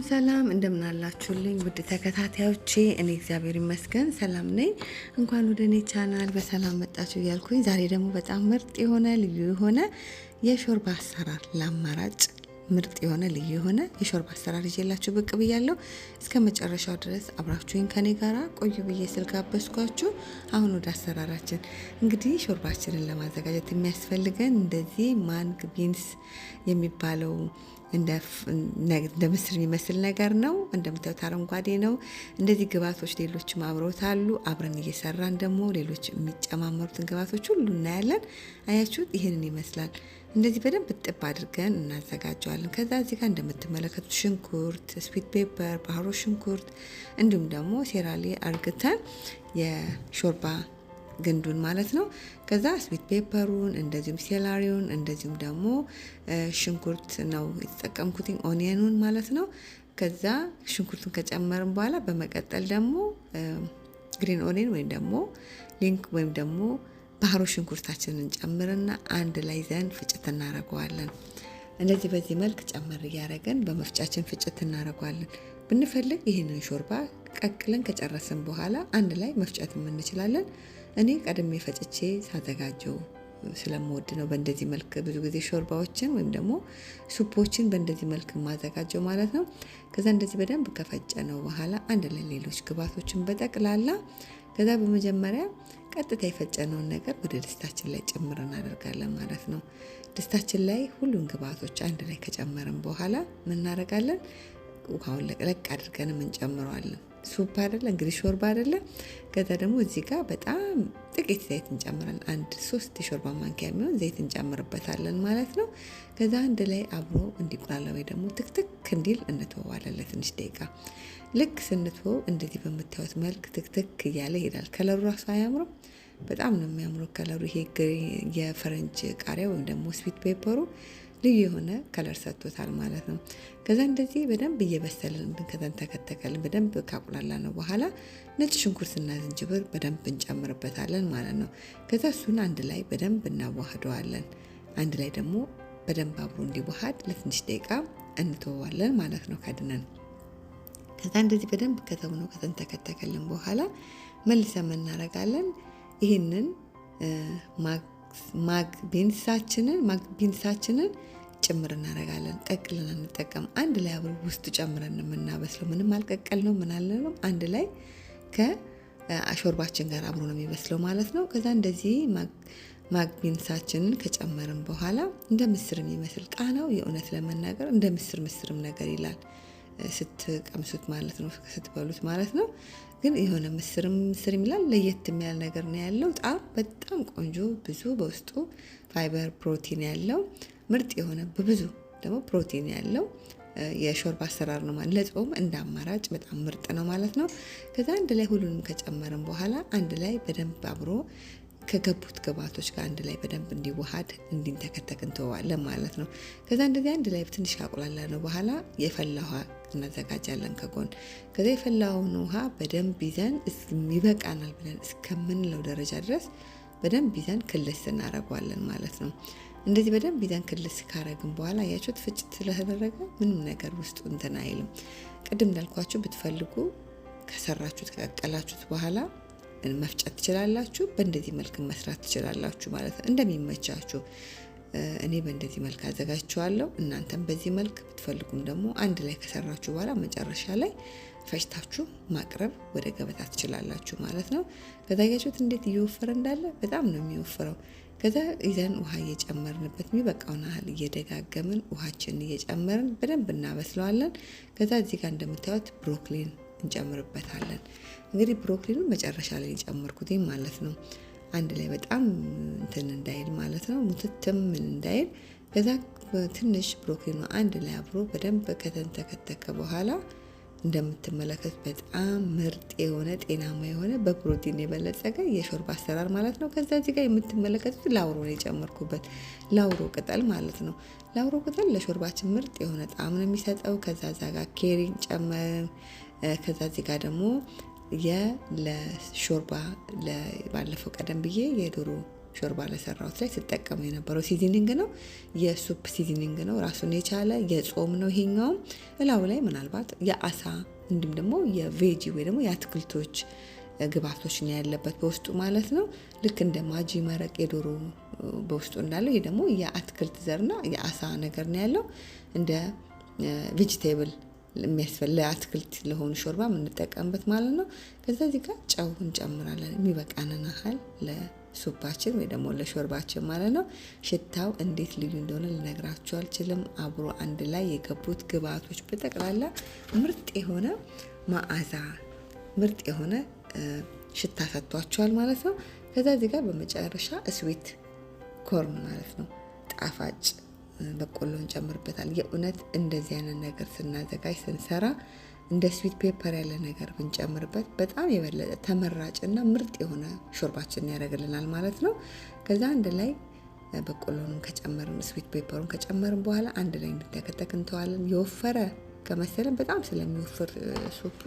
ሰላም እንደምን አላችሁልኝ ውድ ተከታታዮቼ እኔ እግዚአብሔር ይመስገን ሰላም ነኝ። እንኳን ወደ እኔ ቻናል በሰላም መጣችሁ እያልኩኝ ዛሬ ደግሞ በጣም ምርጥ የሆነ ልዩ የሆነ የሾርባ አሰራር ለአማራጭ ምርጥ የሆነ ልዩ የሆነ የሾርባ አሰራር ይዤላችሁ ብቅ ብያለሁ። እስከ መጨረሻው ድረስ አብራችሁኝ ከኔ ጋራ ቆዩ ብዬ ስልጋበዝኳችሁ። አሁን ወደ አሰራራችን እንግዲህ ሾርባችንን ለማዘጋጀት የሚያስፈልገን እንደዚህ ማንግ ቢንስ የሚባለው እንደ ምስር የሚመስል ነገር ነው። እንደምታዩት አረንጓዴ ነው። እንደዚህ ግብአቶች ሌሎችም አብረውት አሉ። አብረን እየሰራን ደግሞ ሌሎች የሚጨማመሩትን ግብአቶች ሁሉ እናያለን። አያችሁት? ይህንን ይመስላል። እንደዚህ በደንብ ጥብ አድርገን እናዘጋጀዋለን። ከዛ እዚህ ጋር እንደምትመለከቱት ሽንኩርት፣ ስዊት ፔፐር፣ ባህሮ ሽንኩርት እንዲሁም ደግሞ ሴራሌ አርግተን የሾርባ ግንዱን ማለት ነው። ከዛ ስዊት ፔፐሩን እንደዚሁም ሴላሪውን እንደዚሁም ደግሞ ሽንኩርት ነው የተጠቀምኩት ኦኒየኑን ማለት ነው። ከዛ ሽንኩርቱን ከጨመርን በኋላ በመቀጠል ደግሞ ግሪን ኦኒየን ወይም ደግሞ ሊንክ ወይም ደግሞ ባህሮ ሽንኩርታችንን ጨምርና አንድ ላይ ዘን ፍጭት እናደርገዋለን። እንደዚህ በዚህ መልክ ጨመር እያደረገን በመፍጫችን ፍጭት እናደርገዋለን። ብንፈልግ ይህንን ሾርባ ቀቅለን ከጨረስን በኋላ አንድ ላይ መፍጨትም እንችላለን። እኔ ቀድሜ ፈጭቼ ሳዘጋጀው ስለምወድ ነው በእንደዚህ መልክ ብዙ ጊዜ ሾርባዎችን ወይም ደግሞ ሱፖችን በእንደዚህ መልክ ማዘጋጀው ማለት ነው። ከዛ እንደዚህ በደንብ ከፈጨነው በኋላ አንድ ላይ ሌሎች ግብአቶችን በጠቅላላ ከዛ በመጀመሪያ ቀጥታ የፈጨነውን ነገር ወደ ድስታችን ላይ ጭምር እናደርጋለን ማለት ነው። ድስታችን ላይ ሁሉን ግብአቶች አንድ ላይ ከጨመርን በኋላ ምን እናደርጋለን? ውሃውን ለቅለቅ አድርገን እንጨምረዋለን። ሱፕ አይደለ እንግዲህ ሾርባ አይደለ። ከዛ ደግሞ እዚህ ጋር በጣም ጥቂት ዘይት እንጨምራለን። 3 የሾርባ ማንኪያ የሚሆን ዘይት እንጨምርበታለን ማለት ነው። ከዛ አንድ ላይ አብሮ እንዲቁላላ ወይ ደግሞ ትክትክ እንዲል እንተዋለን ለትንሽ ደቂቃ። ልክ ስንተወው እንደዚህ በምታዩት መልክ ትክትክ እያለ ይሄዳል። ከለሩ ራሱ አያምርም? በጣም ነው የሚያምረው ከለሩ። ይሄ የፈረንጅ ቃሪያ ወይም ደግሞ ስዊት ፔፐሩ ልዩ የሆነ ከለር ሰጥቶታል ማለት ነው። ከዛ እንደዚህ በደንብ እየበሰልን ከተንተከተከልን በደንብ ካቁላላ ነው በኋላ ነጭ ሽንኩርትና ዝንጅብር በደንብ እንጨምርበታለን ማለት ነው። ከዛ እሱን አንድ ላይ በደንብ እናዋህደዋለን። አንድ ላይ ደግሞ በደንብ አብሮ እንዲዋሃድ ለትንሽ ደቂቃ እንተዋለን ማለት ነው ከድነን። ከዛ እንደዚህ በደንብ ከተውነው ከተንተከተከልን በኋላ መልሰን እናደርጋለን። ይህንን ማግ ቢንሳችንን ጭምር እናደርጋለን። ቀቅለን እንጠቀም አንድ ላይ አብሮ ውስጡ ጨምረን የምናበስለው ምንም አልቀቀል ነው ምን አለ ነው አንድ ላይ ከሾርባችን ጋር አብሮ ነው የሚበስለው ማለት ነው። ከዛ እንደዚህ ማግ ቢንሳችንን ከጨመርን በኋላ እንደ ምስር የሚመስል ቃናው የእውነት ለመናገር እንደ ምስርም ነገር ይላል ስትቀምሱት ማለት ነው ስትበሉት ማለት ነው። ግን የሆነ ምስር ይላል ለየት የሚያል ነገር ነው ያለው። በጣም ቆንጆ ብዙ በውስጡ ፋይበር ፕሮቲን ያለው ምርጥ የሆነ በብዙ ደግሞ ፕሮቲን ያለው የሾርባ አሰራር ነው ማለት ለጾም እንደ አማራጭ በጣም ምርጥ ነው ማለት ነው። ከዛ አንድ ላይ ሁሉንም ከጨመርን በኋላ አንድ ላይ በደንብ አብሮ ከገቡት ግብአቶች ጋር አንድ ላይ በደንብ እንዲዋሃድ እንዲንተከተክ እንተዋለን ማለት ነው። ከዛ እንደዚህ አንድ ላይ ትንሽ ካቁላላ ነው በኋላ የፈላ ውሃ እናዘጋጃለን ከጎን። ከዛ የፈላውን ውሃ በደንብ ይዘን ይበቃናል ብለን እስከምንለው ደረጃ ድረስ በደንብ ይዘን ክልስ እናደርገዋለን ማለት ነው። እንደዚህ በደንብ ይዘን ክልስ ካረግን በኋላ ያያችሁት ፍጭት ስለተደረገ ምንም ነገር ውስጡ እንትን አይልም። ቅድም እንዳልኳችሁ ብትፈልጉ ከሰራችሁት ከቀቀላችሁት በኋላ መፍጨት ትችላላችሁ። በእንደዚህ መልክ መስራት ትችላላችሁ ማለት ነው እንደሚመቻችሁ። እኔ በእንደዚህ መልክ አዘጋጅቼዋለሁ። እናንተም በዚህ መልክ ብትፈልጉም ደግሞ አንድ ላይ ከሰራችሁ በኋላ መጨረሻ ላይ ፈጭታችሁ ማቅረብ ወደ ገበታ ትችላላችሁ ማለት ነው። ከዛ ያያችሁት እንዴት እየወፈረ እንዳለ በጣም ነው የሚወፍረው። ከዛ ይዘን ውሃ እየጨመርንበት የሚበቃውን ያህል እየደጋገምን ውሃችንን እየጨመርን በደንብ እናበስለዋለን። ከዛ እዚህ ጋር እንደምታዩት ብሮኮሊን እንጨምርበታለን። እንግዲህ ብሮኮሊኑን መጨረሻ ላይ የጨመርኩት ማለት ነው አንድ ላይ በጣም እንትን እንዳይል ማለት ነው ሙትትም እንዳይል። ከዛ ትንሽ ብሮኮሊኑ አንድ ላይ አብሮ በደንብ ከተንተከተከ በኋላ እንደምትመለከቱት በጣም ምርጥ የሆነ ጤናማ የሆነ በፕሮቲን የበለጸገ የሾርባ አሰራር ማለት ነው። ከዛ እዚህ ጋር የምትመለከቱት ላውሮ ነው የጨመርኩበት ላውሮ ቅጠል ማለት ነው። ላውሮ ቅጠል ለሾርባችን ምርጥ የሆነ ጣዕም ነው የሚሰጠው። ከዛ እዛ ጋር ኬሪን ጨመርን። ከዛ እዚህ ጋር ደግሞ ለሾርባ ባለፈው ቀደም ብዬ የዶሮ ሾርባ ለሰራሁት ላይ ስጠቀሙ የነበረው ሲዝኒንግ ነው። የሱፕ ሲዝኒንግ ነው ራሱን የቻለ የጾም ነው። ይሄኛውም እላው ላይ ምናልባት የአሳ እንዲሁም ደግሞ የቬጂ ወይ ደግሞ የአትክልቶች ግብአቶች ነው ያለበት በውስጡ ማለት ነው። ልክ እንደ ማጂ መረቅ የዶሮ በውስጡ እንዳለው ይሄ ደግሞ የአትክልት ዘርና የአሳ ነገር ነው ያለው። እንደ ቬጂቴብል የሚያስፈልግ አትክልት ለሆኑ ሾርባ የምንጠቀምበት ማለት ነው። ከዛ እዚህ ጋር ጨው እንጨምራለን የሚበቃንን ያህል ለሱፓችን ወይ ደግሞ ለሾርባችን ማለት ነው። ሽታው እንዴት ልዩ እንደሆነ ልነግራችሁ አልችልም። አብሮ አንድ ላይ የገቡት ግብአቶች በጠቅላላ ምርጥ የሆነ መዓዛ ምርጥ የሆነ ሽታ ሰጥቷቸዋል ማለት ነው። ከዛ እዚህ ጋር በመጨረሻ ስዊት ኮርን ማለት ነው ጣፋጭ በቆሎ እንጨምርበታል። የእውነት እንደዚህ አይነት ነገር ስናዘጋጅ ስንሰራ እንደ ስዊት ፔፐር ያለ ነገር ብንጨምርበት በጣም የበለጠ ተመራጭና ምርጥ የሆነ ሾርባችንን ያደርግልናል ማለት ነው። ከዛ አንድ ላይ በቆሎንም ከጨመርን ስዊት ፔፐሩን ከጨመርን በኋላ አንድ ላይ እንዲተከተክ እንተዋለን። የወፈረ ከመሰለን በጣም ስለሚወፍር ሱፑ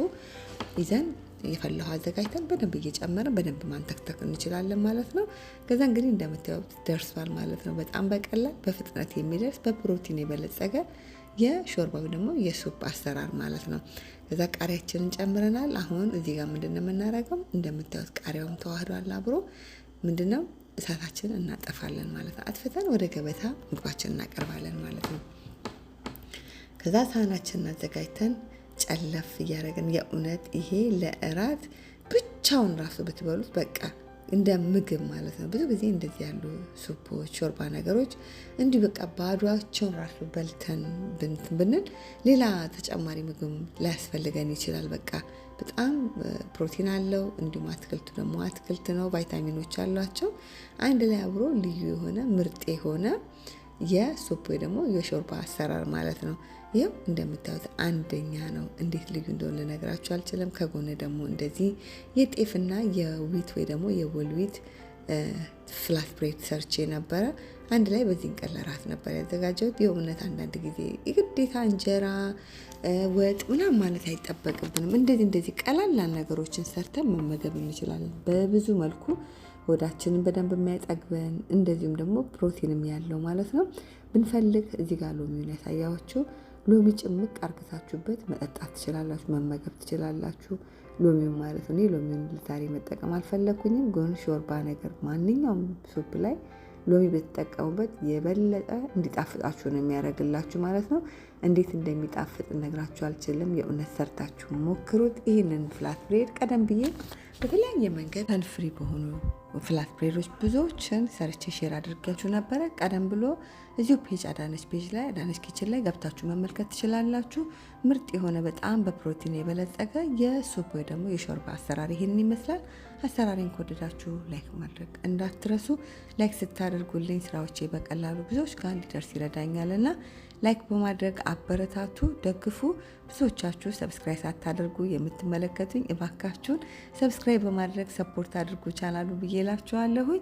ይዘን የፈላው አዘጋጅተን በደንብ እየጨመርን በደንብ ማንተክተክ እንችላለን ማለት ነው። ከዛ እንግዲህ እንደምታዩት ደርሷል ማለት ነው። በጣም በቀላል በፍጥነት የሚደርስ በፕሮቲን የበለጸገ የሾርባው ደግሞ የሱፕ አሰራር ማለት ነው። ከዛ ቃሪያችንን ጨምረናል። አሁን እዚህ ጋር ምንድነው የምናደርገው? እንደምታዩት ቃሪያውም ተዋህዷል አብሮ ምንድነው እሳታችንን እናጠፋለን ማለት ነው። አጥፍተን ወደ ገበታ ምግባችንን እናቀርባለን ማለት ነው። ከዛ ሳህናችንን አዘጋጅተን ጨለፍ እያደረግን የእውነት ይሄ ለእራት ብቻውን ራሱ ብትበሉት በቃ እንደ ምግብ ማለት ነው። ብዙ ጊዜ እንደዚህ ያሉ ሱፖች፣ ሾርባ ነገሮች እንዲህ በቃ ባዷቸውን ራሱ በልተን ብንል ሌላ ተጨማሪ ምግብ ላያስፈልገን ይችላል። በቃ በጣም ፕሮቲን አለው። እንዲሁም አትክልቱ ደግሞ አትክልት ነው፣ ቫይታሚኖች አሏቸው። አንድ ላይ አብሮ ልዩ የሆነ ምርጥ የሆነ የሱፕ ወይ ደግሞ የሾርባ አሰራር ማለት ነው። ይኸው እንደምታዩት አንደኛ ነው። እንዴት ልዩ እንደሆነ ልነግራችሁ አልችልም። ከጎን ደግሞ እንደዚህ የጤፍና የዊት ወይ ደግሞ የወልዊት ፍላት ብሬድ ሰርቼ ነበረ። አንድ ላይ በዚህ ቀን ለራት ነበር ያዘጋጀሁት። የእውነት አንዳንድ ጊዜ የግዴታ እንጀራ ወጥ ምናምን ማለት አይጠበቅብንም። እንደዚህ ቀላል ነገሮችን ሰርተን መመገብ እንችላለን በብዙ መልኩ ሆዳችንን በደንብ የሚያጠግበን እንደዚሁም ደግሞ ፕሮቲንም ያለው ማለት ነው። ብንፈልግ እዚህ ጋር ሎሚውን ያሳያችሁ ሎሚ ጭምቅ አርግታችሁበት መጠጣት ትችላላችሁ፣ መመገብ ትችላላችሁ። ሎሚውን ማለት ነው። እኔ ሎሚውን ዛሬ መጠቀም አልፈለኩኝም፣ ግን ሾርባ ነገር ማንኛውም ሱፕ ላይ ሎሚ በተጠቀሙበት የበለጠ እንዲጣፍጣችሁ ነው የሚያደርግላችሁ ማለት ነው። እንዴት እንደሚጣፍጥ እነግራችሁ አልችልም። የእውነት ሰርታችሁ ሞክሩት። ይህንን ፍላት ብሬድ ቀደም ብዬ በተለያየ መንገድ ፍሪ በሆኑ ፍላት ብሬዶች ብዙዎችን ሰርቼ ሼር አድርጋችሁ ነበረ። ቀደም ብሎ እዚሁ ፔጅ አዳነች ፔጅ ላይ አዳነች ኪችን ላይ ገብታችሁ መመልከት ትችላላችሁ። ምርጥ የሆነ በጣም በፕሮቲን የበለጸገ የሱፕ ወይ ደግሞ የሾርባ አሰራር ይሄንን ይመስላል። አሰራሬን ከወደዳችሁ ላይክ ማድረግ እንዳትረሱ። ላይክ ስታደርጉልኝ ስራዎቼ በቀላሉ ብዙዎች ጋር እንዲደርስ ይረዳኛልና ላይክ በማድረግ አበረታቱ፣ ደግፉ። ብዙዎቻችሁ ሰብስክራይብ ሳታደርጉ የምትመለከቱኝ እባካችሁን ሰብስክራይብ በማድረግ ሰፖርት አድርጉ ቻናሉ ብዬ እላችኋለሁኝ።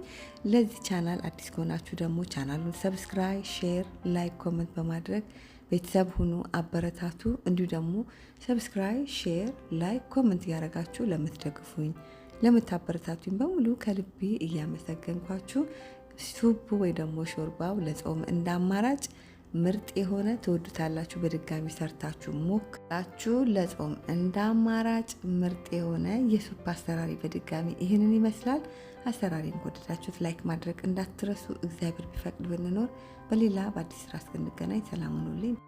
ለዚህ ቻናል አዲስ ከሆናችሁ ደግሞ ቻናሉን ሰብስክራይብ፣ ሼር፣ ላይክ፣ ኮመንት በማድረግ ቤተሰብ ሁኑ፣ አበረታቱ። እንዲሁ ደግሞ ሰብስክራይብ፣ ሼር፣ ላይክ፣ ኮመንት እያደረጋችሁ ለምትደግፉኝ ለምታበረታቱኝ በሙሉ ከልቤ እያመሰገንኳችሁ ሱፕ ወይ ደግሞ ሾርባው ለጾም እንደ አማራጭ ምርጥ የሆነ ትወዱታላችሁ። በድጋሚ ሰርታችሁ ሞክራችሁ ለጾም እንደ አማራጭ ምርጥ የሆነ የሱፕ አሰራሪ በድጋሚ ይህንን ይመስላል። አሰራሪን ከወደዳችሁት ላይክ ማድረግ እንዳትረሱ። እግዚአብሔር ቢፈቅድ ብንኖር በሌላ በአዲስ ስራ እስክንገናኝ ሰላም ሁኑልኝ።